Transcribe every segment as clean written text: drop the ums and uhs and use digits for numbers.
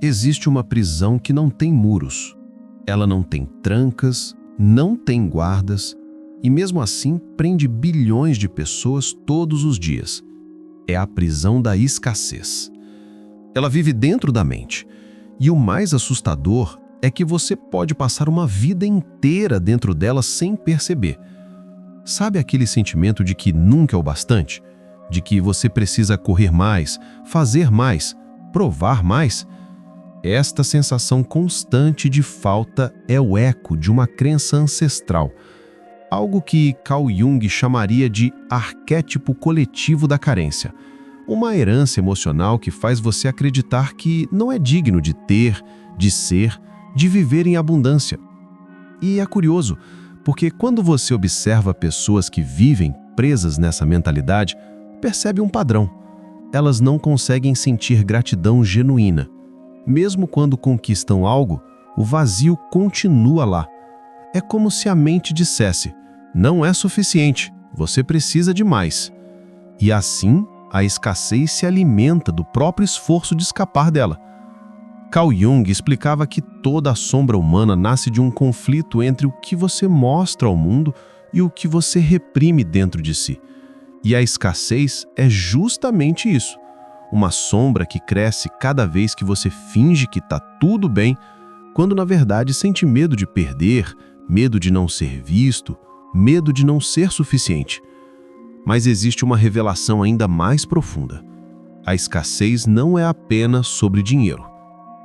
Existe uma prisão que não tem muros. Ela não tem trancas, não tem guardas e, mesmo assim, prende bilhões de pessoas todos os dias. É a prisão da escassez. Ela vive dentro da mente. E o mais assustador é que você pode passar uma vida inteira dentro dela sem perceber. Sabe aquele sentimento de que nunca é o bastante? De que você precisa correr mais, fazer mais, provar mais? Esta sensação constante de falta é o eco de uma crença ancestral, algo que Carl Jung chamaria de arquétipo coletivo da carência, uma herança emocional que faz você acreditar que não é digno de ter, de ser, de viver em abundância. E é curioso, porque quando você observa pessoas que vivem presas nessa mentalidade, percebe um padrão. Elas não conseguem sentir gratidão genuína. Mesmo quando conquistam algo, o vazio continua lá. É como se a mente dissesse: não é suficiente, você precisa de mais. E assim, a escassez se alimenta do próprio esforço de escapar dela. Carl Jung explicava que toda a sombra humana nasce de um conflito entre o que você mostra ao mundo e o que você reprime dentro de si. E a escassez é justamente isso. Uma sombra que cresce cada vez que você finge que está tudo bem, quando na verdade sente medo de perder, medo de não ser visto, medo de não ser suficiente. Mas existe uma revelação ainda mais profunda. A escassez não é apenas sobre dinheiro.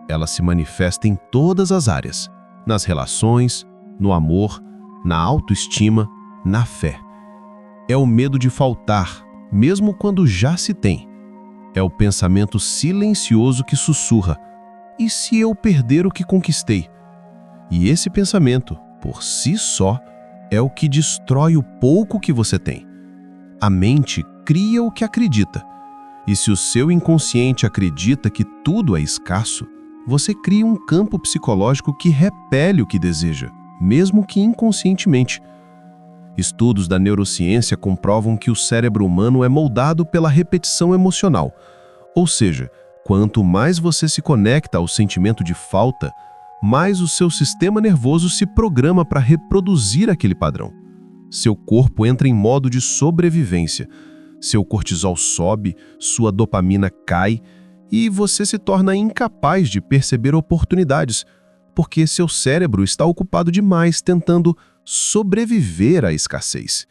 Ela se manifesta em todas as áreas, nas relações, no amor, na autoestima, na fé. É o medo de faltar, mesmo quando já se tem. É o pensamento silencioso que sussurra: e se eu perder o que conquistei? E esse pensamento, por si só, é o que destrói o pouco que você tem. A mente cria o que acredita. E se o seu inconsciente acredita que tudo é escasso, você cria um campo psicológico que repele o que deseja, mesmo que inconscientemente. Estudos da neurociência comprovam que o cérebro humano é moldado pela repetição emocional. Ou seja, quanto mais você se conecta ao sentimento de falta, mais o seu sistema nervoso se programa para reproduzir aquele padrão. Seu corpo entra em modo de sobrevivência. Seu cortisol sobe, sua dopamina cai e você se torna incapaz de perceber oportunidades, porque seu cérebro está ocupado demais tentando sobreviver à escassez.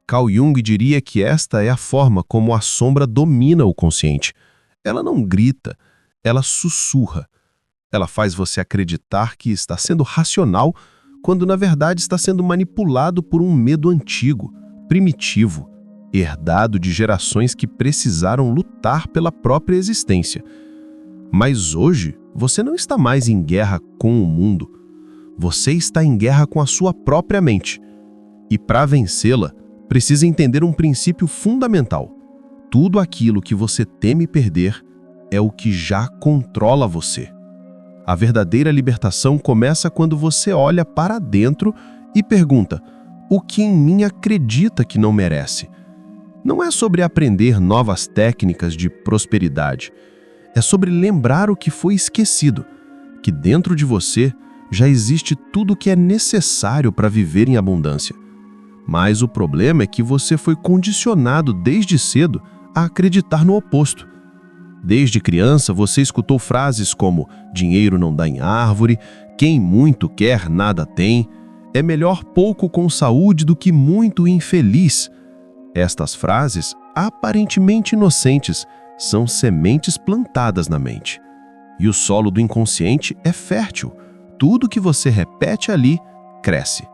Carl Jung diria que esta é a forma como a sombra domina o consciente. Ela não grita, ela sussurra. Ela faz você acreditar que está sendo racional, quando na verdade está sendo manipulado por um medo antigo, primitivo, herdado de gerações que precisaram lutar pela própria existência. Mas hoje, você não está mais em guerra com o mundo. Você está em guerra com a sua própria mente. E para vencê-la, precisa entender um princípio fundamental. Tudo aquilo que você teme perder é o que já controla você. A verdadeira libertação começa quando você olha para dentro e pergunta: o que em mim acredita que não merece? Não é sobre aprender novas técnicas de prosperidade. É sobre lembrar o que foi esquecido, que dentro de você já existe tudo o que é necessário para viver em abundância. Mas o problema é que você foi condicionado desde cedo a acreditar no oposto. Desde criança, você escutou frases como: dinheiro não dá em árvore, quem muito quer nada tem, é melhor pouco com saúde do que muito infeliz. Estas frases, aparentemente inocentes, são sementes plantadas na mente. E o solo do inconsciente é fértil. Tudo que você repete ali, cresce.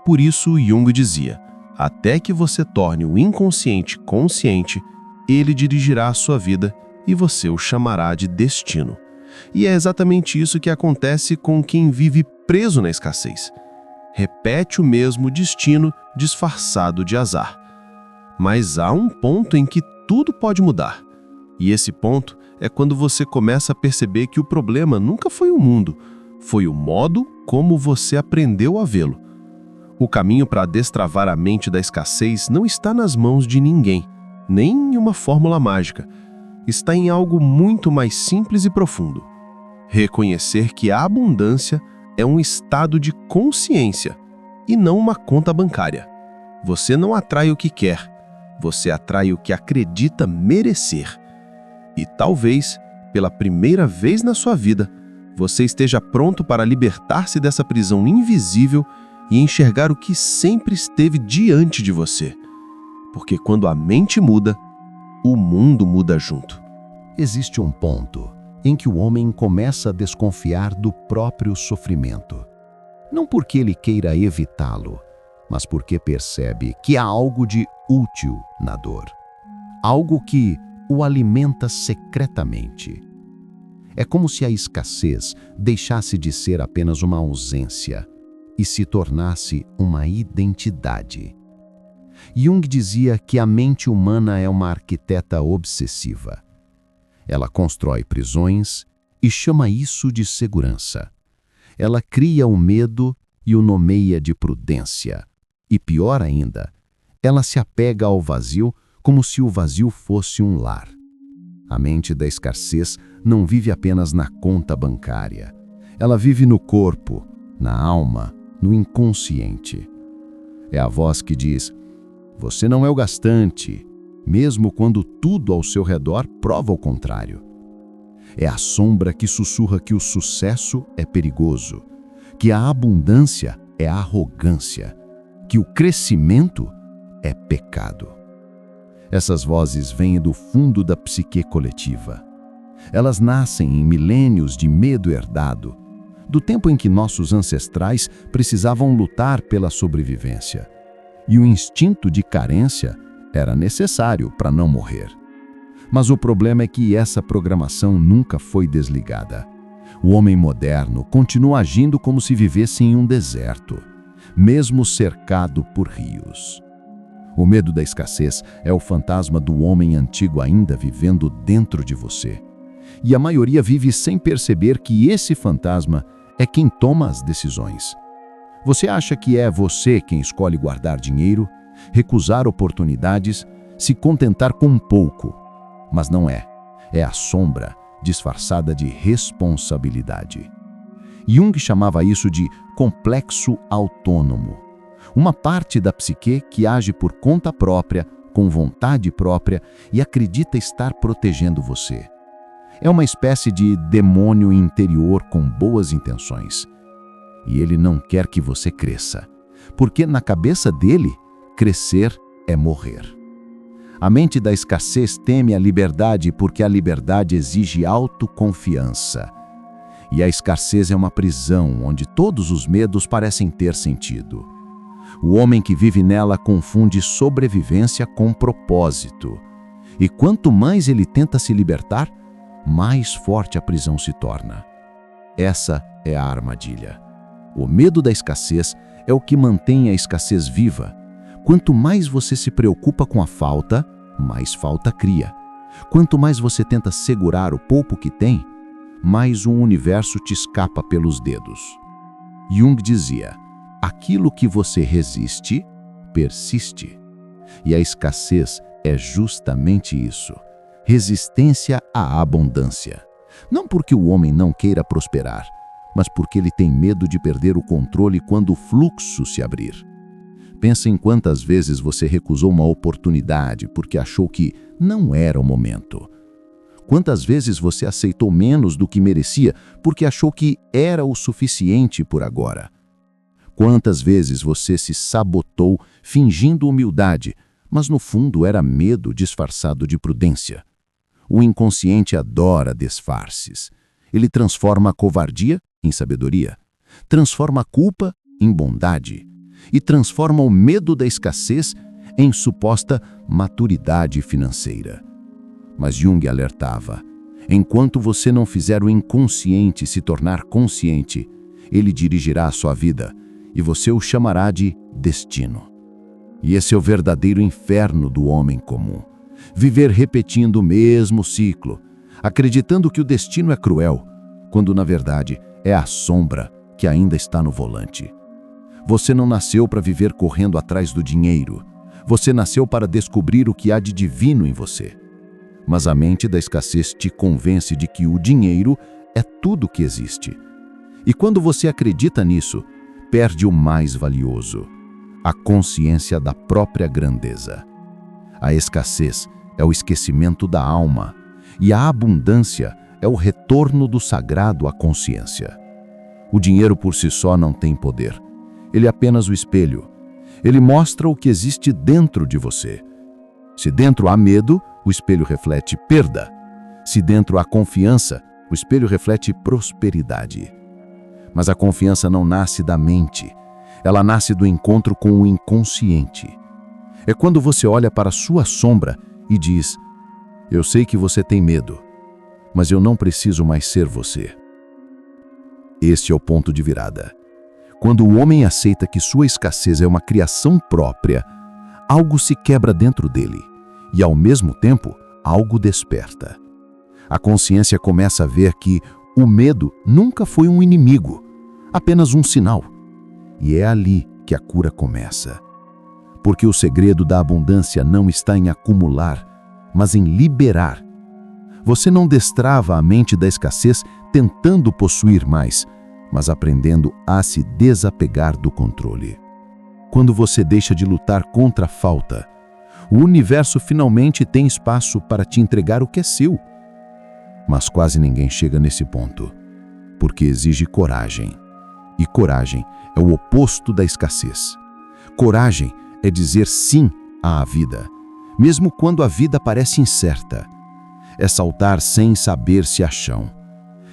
Por isso, Jung dizia: até que você torne o inconsciente consciente, ele dirigirá a sua vida e você o chamará de destino. E é exatamente isso que acontece com quem vive preso na escassez. Repete o mesmo destino disfarçado de azar. Mas há um ponto em que tudo pode mudar. E esse ponto é quando você começa a perceber que o problema nunca foi o mundo, foi o modo como você aprendeu a vê-lo. O caminho para destravar a mente da escassez não está nas mãos de ninguém, nem em uma fórmula mágica. Está em algo muito mais simples e profundo. Reconhecer que a abundância é um estado de consciência e não uma conta bancária. Você não atrai o que quer, você atrai o que acredita merecer. E talvez, pela primeira vez na sua vida, você esteja pronto para libertar-se dessa prisão invisível e enxergar o que sempre esteve diante de você. Porque quando a mente muda, o mundo muda junto. Existe um ponto em que o homem começa a desconfiar do próprio sofrimento. Não porque ele queira evitá-lo, mas porque percebe que há algo de útil na dor. Algo que o alimenta secretamente. É como se a escassez deixasse de ser apenas uma ausência e se tornasse uma identidade. Jung dizia que a mente humana é uma arquiteta obsessiva. Ela constrói prisões e chama isso de segurança. Ela cria o medo e o nomeia de prudência. E pior ainda, ela se apega ao vazio como se o vazio fosse um lar. A mente da escassez não vive apenas na conta bancária. Ela vive no corpo, na alma, no inconsciente. É a voz que diz: você não é o gastante, mesmo quando tudo ao seu redor prova o contrário. É a sombra que sussurra que o sucesso é perigoso, que a abundância é arrogância, que o crescimento é pecado. Essas vozes vêm do fundo da psique coletiva. Elas nascem em milênios de medo herdado, do tempo em que nossos ancestrais precisavam lutar pela sobrevivência. E o instinto de carência era necessário para não morrer. Mas o problema é que essa programação nunca foi desligada. O homem moderno continua agindo como se vivesse em um deserto, mesmo cercado por rios. O medo da escassez é o fantasma do homem antigo ainda vivendo dentro de você. E a maioria vive sem perceber que esse fantasma é quem toma as decisões. Você acha que é você quem escolhe guardar dinheiro, recusar oportunidades, se contentar com pouco. Mas não é. É a sombra disfarçada de responsabilidade. Jung chamava isso de complexo autônomo. Uma parte da psique que age por conta própria, com vontade própria e acredita estar protegendo você. É uma espécie de demônio interior com boas intenções. E ele não quer que você cresça, porque na cabeça dele, crescer é morrer. A mente da escassez teme a liberdade porque a liberdade exige autoconfiança. E a escassez é uma prisão onde todos os medos parecem ter sentido. O homem que vive nela confunde sobrevivência com propósito. E quanto mais ele tenta se libertar, mais forte a prisão se torna. Essa é a armadilha. O medo da escassez é o que mantém a escassez viva. Quanto mais você se preocupa com a falta, mais falta cria. Quanto mais você tenta segurar o pouco que tem, mais um universo te escapa pelos dedos. Jung dizia: aquilo que você resiste, persiste. E a escassez é justamente isso. Resistência à abundância. Não porque o homem não queira prosperar, mas porque ele tem medo de perder o controle quando o fluxo se abrir. Pensa em quantas vezes você recusou uma oportunidade porque achou que não era o momento. Quantas vezes você aceitou menos do que merecia porque achou que era o suficiente por agora. Quantas vezes você se sabotou fingindo humildade, mas no fundo era medo disfarçado de prudência. O inconsciente adora disfarces. Ele transforma a covardia em sabedoria, transforma a culpa em bondade e transforma o medo da escassez em suposta maturidade financeira. Mas Jung alertava: enquanto você não fizer o inconsciente se tornar consciente, ele dirigirá a sua vida e você o chamará de destino. E esse é o verdadeiro inferno do homem comum. Viver repetindo o mesmo ciclo, acreditando que o destino é cruel, quando na verdade é a sombra que ainda está no volante. Você não nasceu para viver correndo atrás do dinheiro. Você nasceu para descobrir o que há de divino em você. Mas a mente da escassez te convence de que o dinheiro é tudo que existe. E quando você acredita nisso, perde o mais valioso: a consciência da própria grandeza. A escassez é o esquecimento da alma, e a abundância é o retorno do sagrado à consciência. O dinheiro por si só não tem poder. Ele é apenas o espelho. Ele mostra o que existe dentro de você. Se dentro há medo, o espelho reflete perda. Se dentro há confiança, o espelho reflete prosperidade. Mas a confiança não nasce da mente. Ela nasce do encontro com o inconsciente. É quando você olha para a sua sombra e diz: eu sei que você tem medo, mas eu não preciso mais ser você. Este é o ponto de virada. Quando o homem aceita que sua escassez é uma criação própria, algo se quebra dentro dele e, ao mesmo tempo, algo desperta. A consciência começa a ver que o medo nunca foi um inimigo, apenas um sinal. E é ali que a cura começa. Porque o segredo da abundância não está em acumular, mas em liberar. Você não destrava a mente da escassez tentando possuir mais, mas aprendendo a se desapegar do controle. Quando você deixa de lutar contra a falta, o universo finalmente tem espaço para te entregar o que é seu. Mas quase ninguém chega nesse ponto, porque exige coragem. E coragem é o oposto da escassez. Coragem é dizer sim à vida, mesmo quando a vida parece incerta. É saltar sem saber se há chão.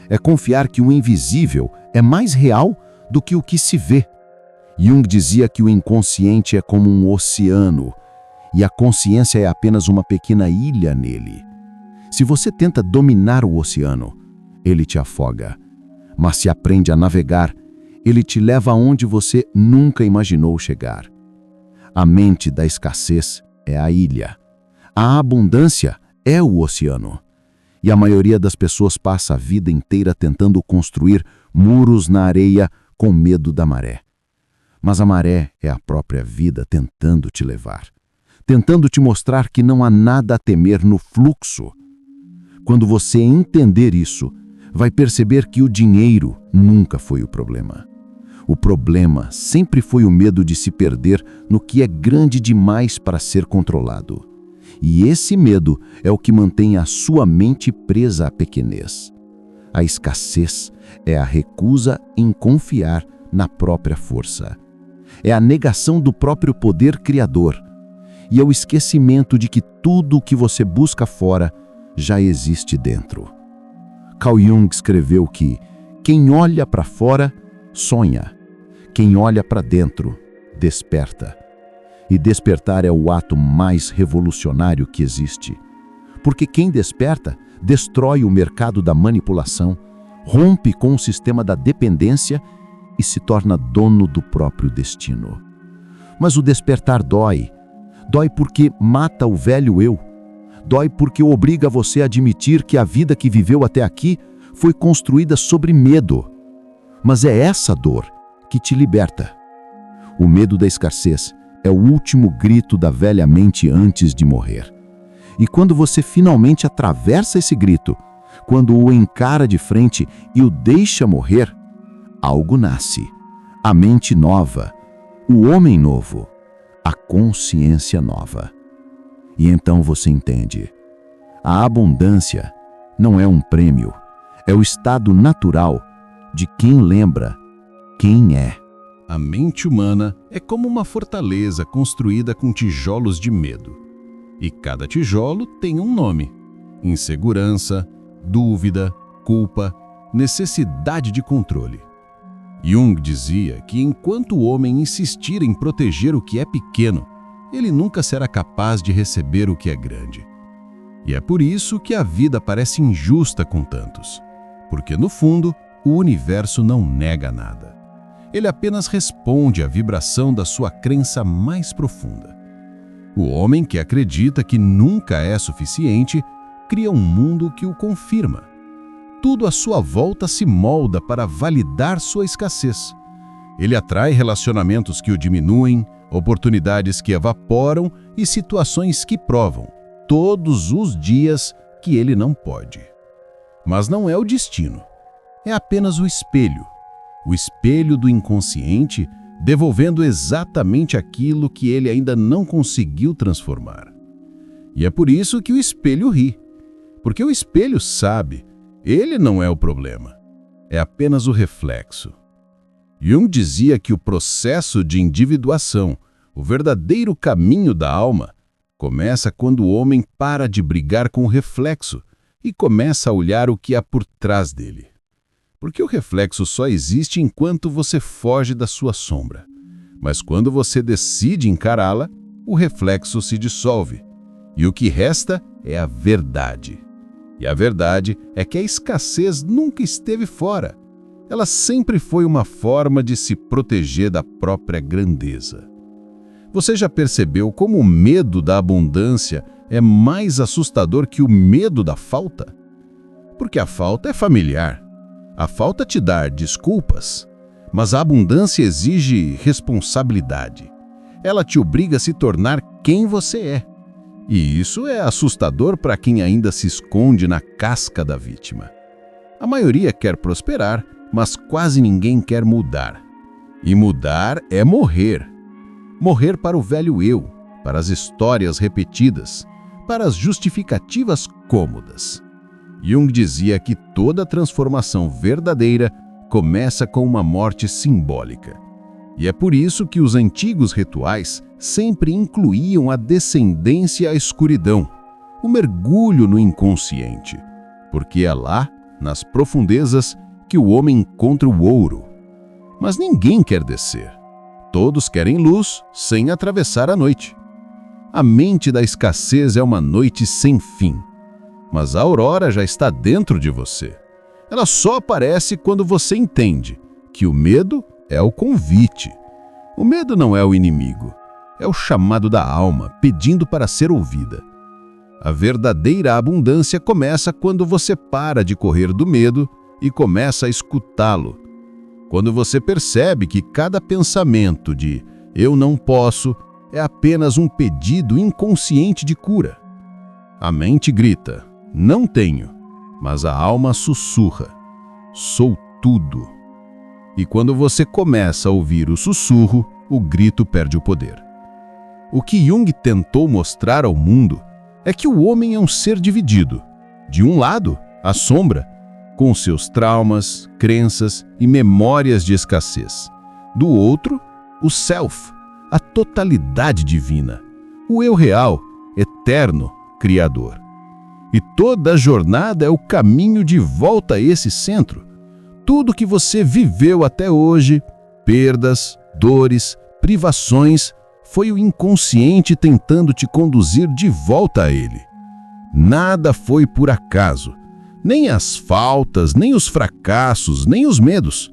É confiar que o invisível é mais real do que o que se vê. Jung dizia que o inconsciente é como um oceano e a consciência é apenas uma pequena ilha nele. Se você tenta dominar o oceano, ele te afoga. Mas se aprende a navegar, ele te leva aonde você nunca imaginou chegar. A mente da escassez é a ilha. A abundância é o oceano. E a maioria das pessoas passa a vida inteira tentando construir muros na areia com medo da maré. Mas a maré é a própria vida tentando te levar, tentando te mostrar que não há nada a temer no fluxo. Quando você entender isso, vai perceber que o dinheiro nunca foi o problema. O problema sempre foi o medo de se perder no que é grande demais para ser controlado. E esse medo é o que mantém a sua mente presa à pequenez. A escassez é a recusa em confiar na própria força. É a negação do próprio poder criador. E é o esquecimento de que tudo o que você busca fora já existe dentro. Carl Jung escreveu que quem olha para fora sonha, quem olha para dentro desperta. E despertar é o ato mais revolucionário que existe. Porque quem desperta destrói o mercado da manipulação, rompe com o sistema da dependência e se torna dono do próprio destino. Mas o despertar dói. Dói porque mata o velho eu. Dói porque obriga você a admitir que a vida que viveu até aqui foi construída sobre medo. Mas é essa dor que te liberta. O medo da escassez é o último grito da velha mente antes de morrer. E quando você finalmente atravessa esse grito, quando o encara de frente e o deixa morrer, algo nasce. A mente nova, o homem novo, a consciência nova. E então você entende. A abundância não é um prêmio, é o estado natural de quem lembra quem é. A mente humana é como uma fortaleza construída com tijolos de medo. E cada tijolo tem um nome: insegurança, dúvida, culpa, necessidade de controle. Jung dizia que enquanto o homem insistir em proteger o que é pequeno, ele nunca será capaz de receber o que é grande. E é por isso que a vida parece injusta com tantos, porque no fundo o universo não nega nada. Ele apenas responde à vibração da sua crença mais profunda. O homem que acredita que nunca é suficiente cria um mundo que o confirma. Tudo à sua volta se molda para validar sua escassez. Ele atrai relacionamentos que o diminuem, oportunidades que evaporam e situações que provam, todos os dias, que ele não pode. Mas não é o destino, é apenas o espelho do inconsciente, devolvendo exatamente aquilo que ele ainda não conseguiu transformar. E é por isso que o espelho ri, porque o espelho sabe, ele não é o problema, é apenas o reflexo. Jung dizia que o processo de individuação, o verdadeiro caminho da alma, começa quando o homem para de brigar com o reflexo e começa a olhar o que há por trás dele. Porque o reflexo só existe enquanto você foge da sua sombra. Mas quando você decide encará-la, o reflexo se dissolve. E o que resta é a verdade. E a verdade é que a escassez nunca esteve fora. Ela sempre foi uma forma de se proteger da própria grandeza. Você já percebeu como o medo da abundância é mais assustador que o medo da falta? Porque a falta é familiar. A falta te dá desculpas, mas a abundância exige responsabilidade. Ela te obriga a se tornar quem você é. E isso é assustador para quem ainda se esconde na casca da vítima. A maioria quer prosperar, mas quase ninguém quer mudar. E mudar é morrer. Morrer para o velho eu, para as histórias repetidas, para as justificativas cômodas. Jung dizia que toda transformação verdadeira começa com uma morte simbólica. E é por isso que os antigos rituais sempre incluíam a descendência à escuridão, o mergulho no inconsciente, porque é lá, nas profundezas, que o homem encontra o ouro. Mas ninguém quer descer. Todos querem luz sem atravessar a noite. A mente da escassez é uma noite sem fim. Mas a aurora já está dentro de você. Ela só aparece quando você entende que o medo é o convite. O medo não é o inimigo, é o chamado da alma pedindo para ser ouvida. A verdadeira abundância começa quando você para de correr do medo e começa a escutá-lo. Quando você percebe que cada pensamento de "eu não posso" é apenas um pedido inconsciente de cura. A mente grita "não tenho", mas a alma sussurra "sou tudo". E quando você começa a ouvir o sussurro, o grito perde o poder. O que Jung tentou mostrar ao mundo é que o homem é um ser dividido. De um lado, a sombra, com seus traumas, crenças e memórias de escassez. Do outro, o self, a totalidade divina, o eu real, eterno, criador. E toda a jornada é o caminho de volta a esse centro. Tudo que você viveu até hoje, perdas, dores, privações, foi o inconsciente tentando te conduzir de volta a ele. Nada foi por acaso. Nem as faltas, nem os fracassos, nem os medos.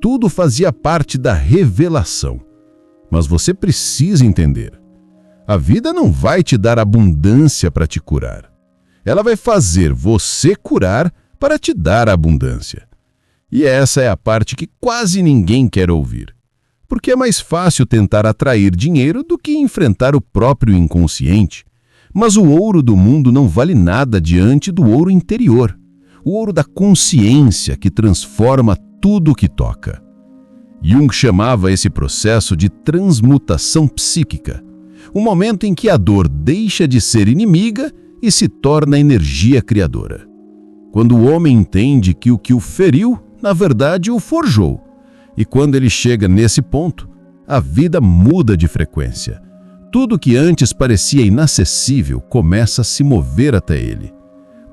Tudo fazia parte da revelação. Mas você precisa entender. A vida não vai te dar abundância para te curar. Ela vai fazer você curar para te dar abundância. E essa é a parte que quase ninguém quer ouvir. Porque é mais fácil tentar atrair dinheiro do que enfrentar o próprio inconsciente. Mas o ouro do mundo não vale nada diante do ouro interior. O ouro da consciência que transforma tudo o que toca. Jung chamava esse processo de transmutação psíquica. O momento em que a dor deixa de ser inimiga e se torna energia criadora. Quando o homem entende que o que o feriu, na verdade, o forjou. E quando ele chega nesse ponto, a vida muda de frequência. Tudo que antes parecia inacessível começa a se mover até ele.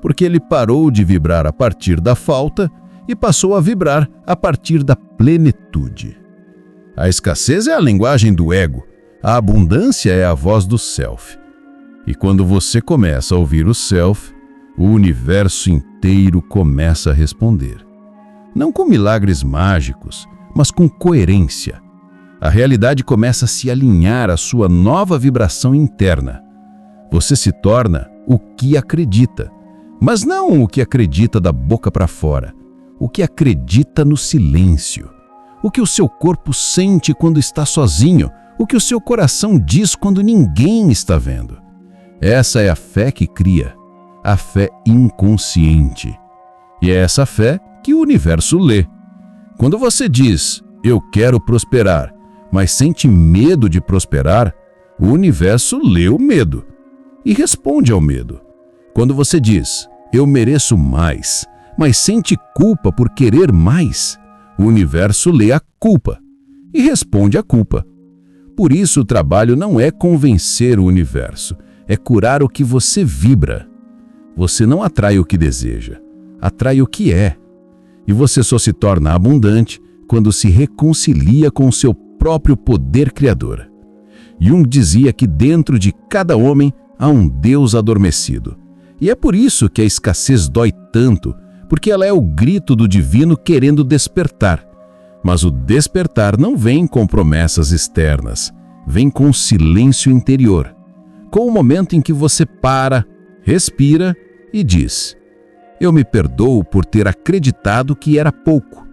Porque ele parou de vibrar a partir da falta e passou a vibrar a partir da plenitude. A escassez é a linguagem do ego, a abundância é a voz do self. E quando você começa a ouvir o self, o universo inteiro começa a responder. Não com milagres mágicos, mas com coerência. A realidade começa a se alinhar à sua nova vibração interna. Você se torna o que acredita, mas não o que acredita da boca para fora, o que acredita no silêncio, o que o seu corpo sente quando está sozinho, o que o seu coração diz quando ninguém está vendo. Essa é a fé que cria, a fé inconsciente. E é essa fé que o universo lê. Quando você diz, eu quero prosperar, mas sente medo de prosperar, o universo lê o medo e responde ao medo. Quando você diz, eu mereço mais, mas sente culpa por querer mais, o universo lê a culpa e responde à culpa. Por isso, o trabalho não é convencer o universo, é curar o que você vibra. Você não atrai o que deseja, atrai o que é. E você só se torna abundante quando se reconcilia com o seu próprio poder criador. Jung dizia que dentro de cada homem há um Deus adormecido. E é por isso que a escassez dói tanto, porque ela é o grito do divino querendo despertar. Mas o despertar não vem com promessas externas, vem com o silêncio interior, com o momento em que você para, respira e diz, eu me perdoo por ter acreditado que era pouco.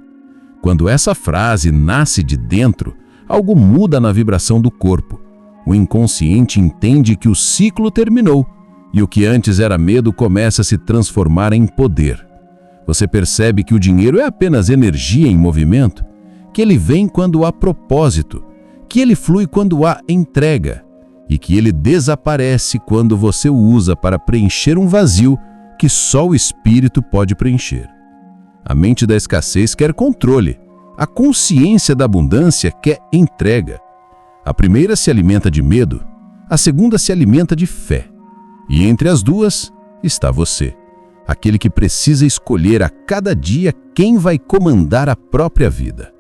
Quando essa frase nasce de dentro, algo muda na vibração do corpo. O inconsciente entende que o ciclo terminou e o que antes era medo começa a se transformar em poder. Você percebe que o dinheiro é apenas energia em movimento, que ele vem quando há propósito, que ele flui quando há entrega e que ele desaparece quando você o usa para preencher um vazio que só o espírito pode preencher. A mente da escassez quer controle, a consciência da abundância quer entrega. A primeira se alimenta de medo, a segunda se alimenta de fé. E entre as duas está você, aquele que precisa escolher a cada dia quem vai comandar a própria vida.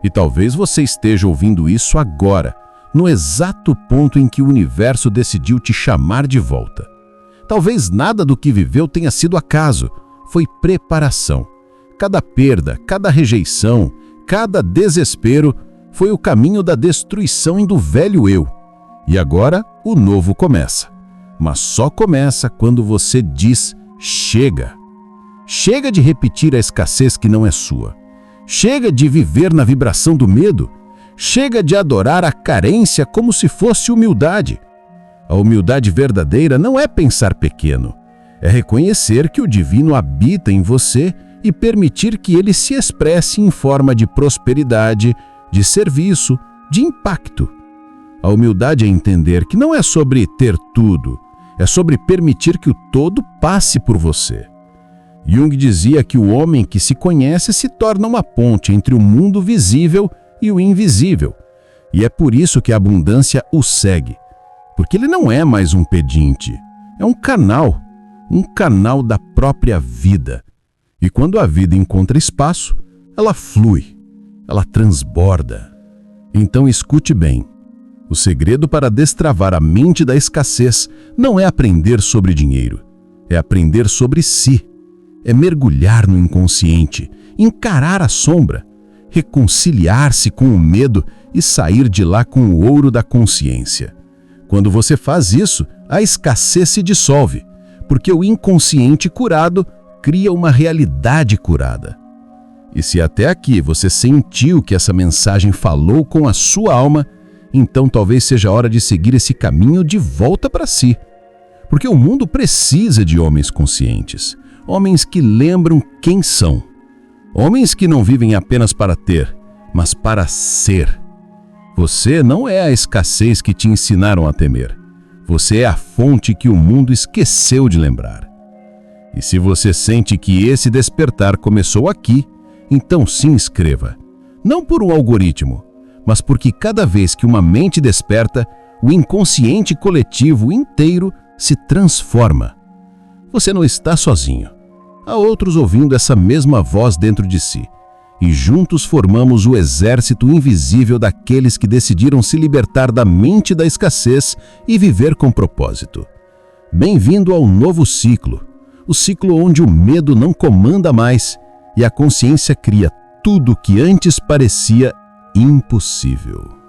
E talvez você esteja ouvindo isso agora, no exato ponto em que o universo decidiu te chamar de volta. Talvez nada do que viveu tenha sido acaso, foi preparação. Cada perda, cada rejeição, cada desespero foi o caminho da destruição do velho eu. E agora o novo começa. Mas só começa quando você diz chega. Chega de repetir a escassez que não é sua. Chega de viver na vibração do medo. Chega de adorar a carência como se fosse humildade. A humildade verdadeira não é pensar pequeno. É reconhecer que o divino habita em você e permitir que ele se expresse em forma de prosperidade, de serviço, de impacto. A humildade é entender que não é sobre ter tudo, é sobre permitir que o todo passe por você. Jung dizia que o homem que se conhece se torna uma ponte entre o mundo visível e o invisível. E é por isso que a abundância o segue. Porque ele não é mais um pedinte, é um canal da própria vida. E quando a vida encontra espaço, ela flui, ela transborda. Então escute bem. O segredo para destravar a mente da escassez não é aprender sobre dinheiro, é aprender sobre si. É mergulhar no inconsciente, encarar a sombra, reconciliar-se com o medo e sair de lá com o ouro da consciência. Quando você faz isso, a escassez se dissolve, porque o inconsciente curado cria uma realidade curada. E se até aqui você sentiu que essa mensagem falou com a sua alma, então talvez seja hora de seguir esse caminho de volta para si. Porque o mundo precisa de homens conscientes, homens que lembram quem são, homens que não vivem apenas para ter, mas para ser. Você não é a escassez que te ensinaram a temer. Você é a fonte que o mundo esqueceu de lembrar. E se você sente que esse despertar começou aqui, então se inscreva. Não por um algoritmo, mas porque cada vez que uma mente desperta, o inconsciente coletivo inteiro se transforma. Você não está sozinho. Há outros ouvindo essa mesma voz dentro de si. E juntos formamos o exército invisível daqueles que decidiram se libertar da mente da escassez e viver com propósito. Bem-vindo ao novo ciclo, o ciclo onde o medo não comanda mais e a consciência cria tudo que antes parecia impossível.